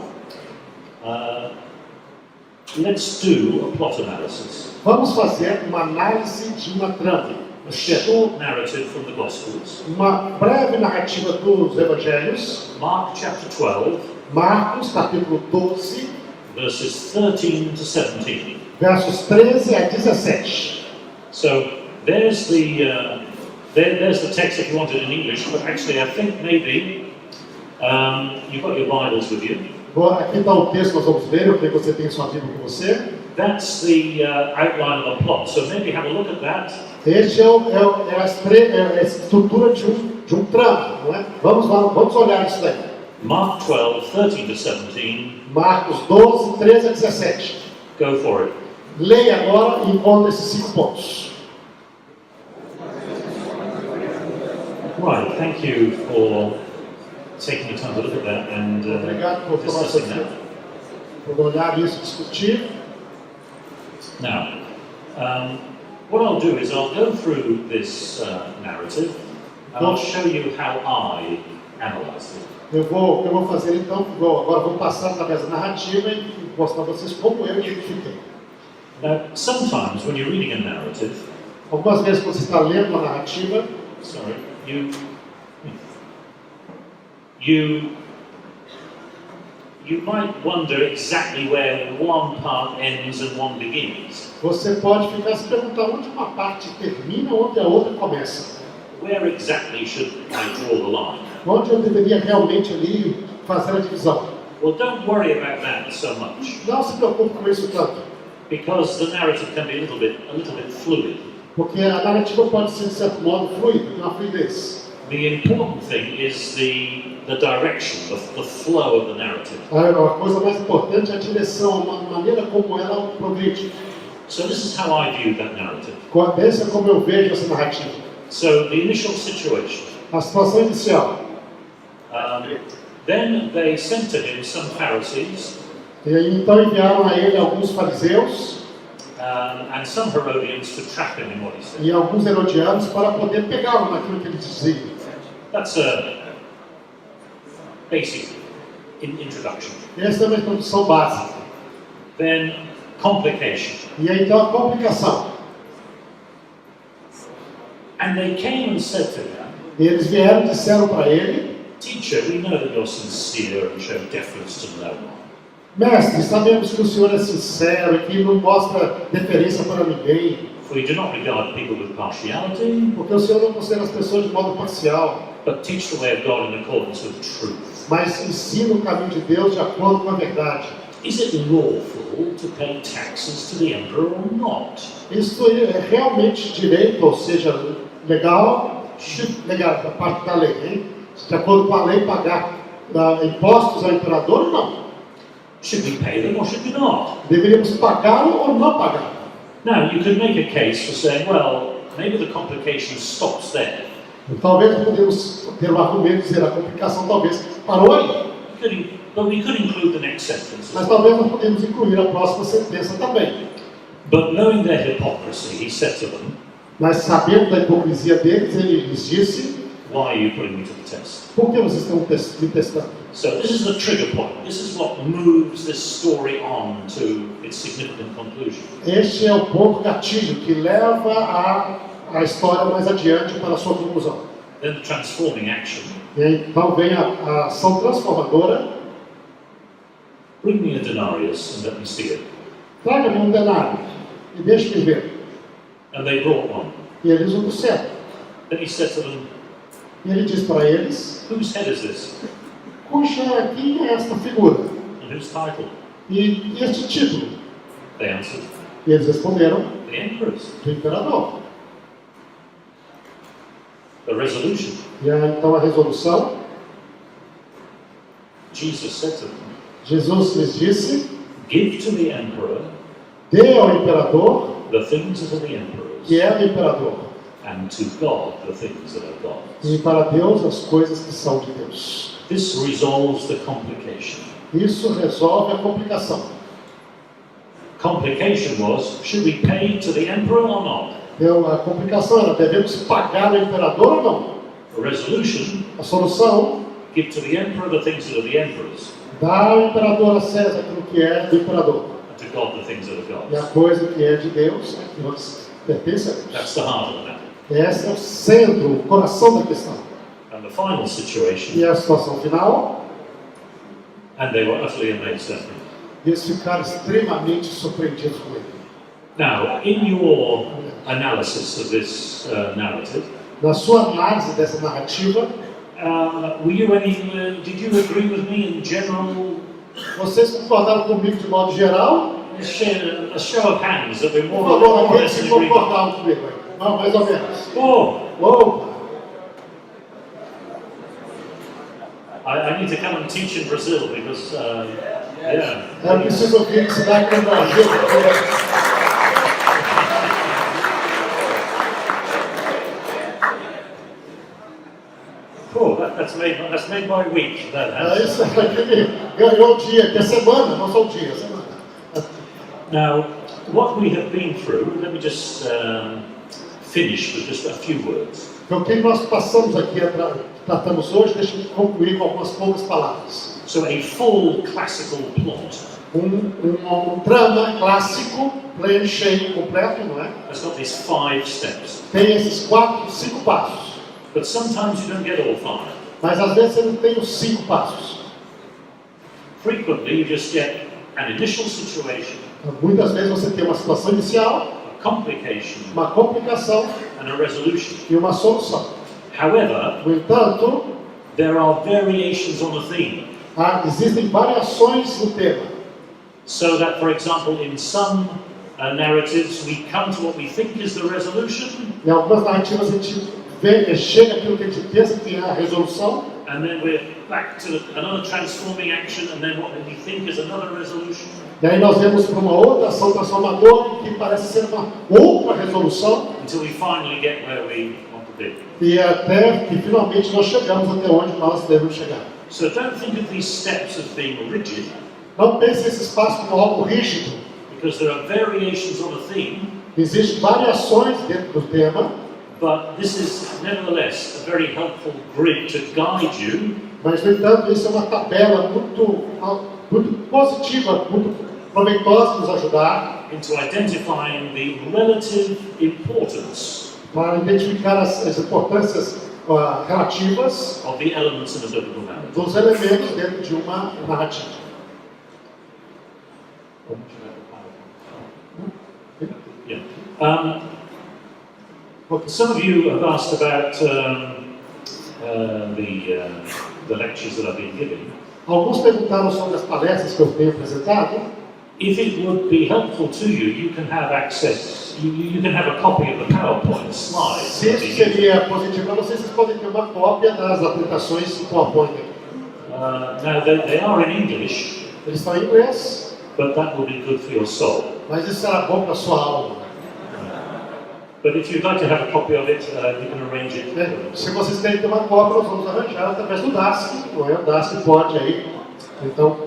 let's do a plot analysis. vamos fazer uma análise de uma trama. A short narrative from the Gospels. Uma breve narrativa dos Evangelhos, Mark chapter 12, Marcos capítulo 12, verses 13 to 17. versos 13 a 17. So there's there's the text if you want it in English, but actually I think maybe you've got your Bibles with you. Bom, aqui está o texto que nós vamos ler, eu creio que você tem sua Bíblia com você. That's the outline of the plot. So maybe have a look at that. Este é a estrutura de um trama, não é? Vamos olhar isso daí. Mark 12, 13 to 17. Marcos 12, 13 a 17. Go for it. Leia agora e encontre esses 5 pontos. Right, thank you for taking the time to look at that and Obrigado por tomar seu discussing tempo, that. por olhar isso e discutir. Now, what I'll do is I'll go through this narrative and I'll show you how I analysed it. O que eu vou fazer então, agora vou passar através da narrativa e mostrar a vocês como eu identifiquei. Now, sometimes when you're reading a narrative, Algumas vezes, quando você está lendo a narrativa, sorry, you might wonder exactly where one part ends and one begins. você pode ficar se perguntando onde uma parte termina, onde a outra começa. Where exactly should I draw the line? Onde eu deveria realmente ali fazer a divisão. Well, don't worry about that so much, Não se preocupe com isso tanto, because the narrative can be a little bit fluid. porque a narrativa pode ser, de certo modo, fluida, tem uma fluidez. The important thing is the direction, the flow of the narrative. A coisa mais importante é a direção, a maneira como ela progride. So this is how I view that narrative. Essa é como eu vejo essa narrativa. So the initial situation. A situação inicial. Then they sent to him some Pharisees E aí, então enviaram a ele alguns fariseus and some Herodians to trap him in what he said. e alguns herodianos para poder pegá-lo naquilo que ele dizia. That's a basic introduction. Essa é uma introdução básica. Then complication. E aí, então, a complicação. And they came and said to him, E eles vieram e disseram para ele: Teacher, we know that you're sincere and show deference to no one. Mestre, sabemos que o senhor é sincero e que não mostra deferência para ninguém, For you do not regard people with partiality, porque o senhor não considera as pessoas de modo parcial, but teach the way of God in accordance with truth. mas ensina o caminho de Deus de acordo com a verdade. Is it lawful to pay taxes to the emperor or not? Isso é realmente direito, ou seja, legal da parte da lei, hein? De acordo com a lei, pagar impostos ao imperador ou não? Should we pay them or should we not? Deveríamos pagá-lo ou não pagá-lo? Now, you could make a case for saying, well, maybe the complication stops there. Talvez podemos ter um argumento de dizer a complicação talvez parou aí, But we could include the next sentence. mas talvez nós podemos incluir a próxima sentença também. But knowing their hypocrisy, he said to them, Mas sabendo da hipocrisia deles, ele lhes disse: why are you putting me to the test? por que vocês estão me testando? So this is the trigger point. This is what moves this story on to its significant conclusion. Este é o ponto gatilho que leva a história mais adiante para a sua conclusão. Then the transforming action. E então vem a ação transformadora. Bring me a denarius and let me see it. Traga-me um denário e deixe-me ver. And they brought one. E eles o trouxeram. Then he said to them, E ele diz para eles: whose head is this? puxa, quem é esta figura? And whose title? E este título? They answered, E eles responderam: the emperor's. do imperador. The resolution. E aí, então a resolução, Jesus said to them, Jesus lhes disse: give to the emperor dê ao imperador the things that are the emperor's, que é do imperador, and to God the things that are God's. e para Deus as coisas que são de Deus. This resolves the complication. Isso resolve a complicação. Complication was, should we pay to the emperor or not? Então, a complicação era: devemos pagar ao imperador ou não? The resolution, A solução: give to the emperor the things that are the emperor's, dá ao imperador a César aquilo que é do imperador, and to God the things that are e a God's. coisa que é de Deus, que pertence a Deus. That's the heart of the matter. Esse é o centro, o coração da questão. And the final situation, E a situação final: and they were utterly amazed at him. eles ficaram extremamente surpreendidos com ele. Now, in your analysis of this narrative, Na sua análise dessa narrativa, did you agree with me in general? vocês concordaram comigo de modo geral? A show of hands that we're Por more favor, or aqueles less que in agreement. concordaram comigo aí. Não, mais ou menos. Oh, Opa! I need to come and teach in Brazil because, yeah. Eu preciso vir ensinar aqui no Brasil. Oh, that's made my week. That É has. isso aqui ganhou o dia, que é semana, não só o dia, semana. Now, what we have been through, let me just finish with just a few words. Então, o que nós passamos aqui, tratamos hoje, deixa eu concluir com algumas poucas palavras. So, a full classical plot um drama clássico, pleno, cheio, completo, não é? It's got these 5 steps. Tem esses 4, 5 passos. But sometimes you don't get all 5. Mas às vezes você não tem os 5 passos. Frequently, you just get an initial situation, Muitas vezes você tem uma situação inicial, a complication, uma complicação and a resolution. e uma solução. However, No entanto, there are variations on a theme. existem variações no tema. So that, for example, in some narratives, we come to what we think is the resolution, Em algumas narrativas a gente chega àquilo que a gente pensa que é a resolução, and then we're back to another transforming action, and then what we think is another resolution. e aí nós vemos para uma outra ação transformadora que parece ser uma outra resolução, Until we finally get where we want to be. e até que finalmente nós chegamos até onde nós devemos chegar. So don't think of these steps as being rigid, Não pense esses passos como algo rígido. because there are variations on a theme, Existem variações dentro do tema, but this is nevertheless a very helpful grid to guide you mas no entanto isso é uma tabela muito positiva, muito proveitosa para nos ajudar into identifying the relative importance para identificar as importâncias relativas of the elements in a biblical narrative. dos elementos dentro de uma narrativa. Yeah. Some of you have asked about the lectures that I've been giving. Alguns perguntaram sobre as palestras que eu tenho apresentado. If it would be helpful to you, you can have access. You can have a copy of the PowerPoint slides. Se isso seria positivo para vocês, vocês podem ter uma cópia das apresentações do PowerPoint. Now they are in English, Eles estão em inglês, but that will be good for your soul. mas isso será bom para a sua alma. But if you'd like to have a copy of it, you can arrange it. Se vocês querem ter uma cópia, nós vamos arranjar através do DASC, não é? O DASC pode aí, então,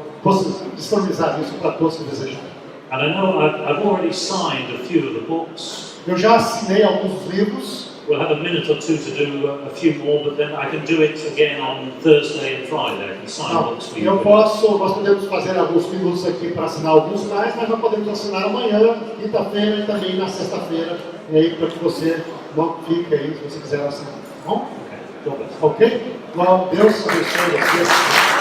disponibilizar isso para todos que desejarem. And I know I've already signed a few of the books. Eu já assinei alguns livros. We'll have a minute or two to do a few more, but then I can do it again on Thursday and Friday. I can sign books for you. Nós podemos fazer alguns minutos aqui para assinar alguns mais, mas nós podemos assinar amanhã, quinta-feira e também na sexta-feira, e aí para que você não fique aí, se você quiser assinar. Tá bom? Okay. God bless. Ok? Bom, Deus abençoe você.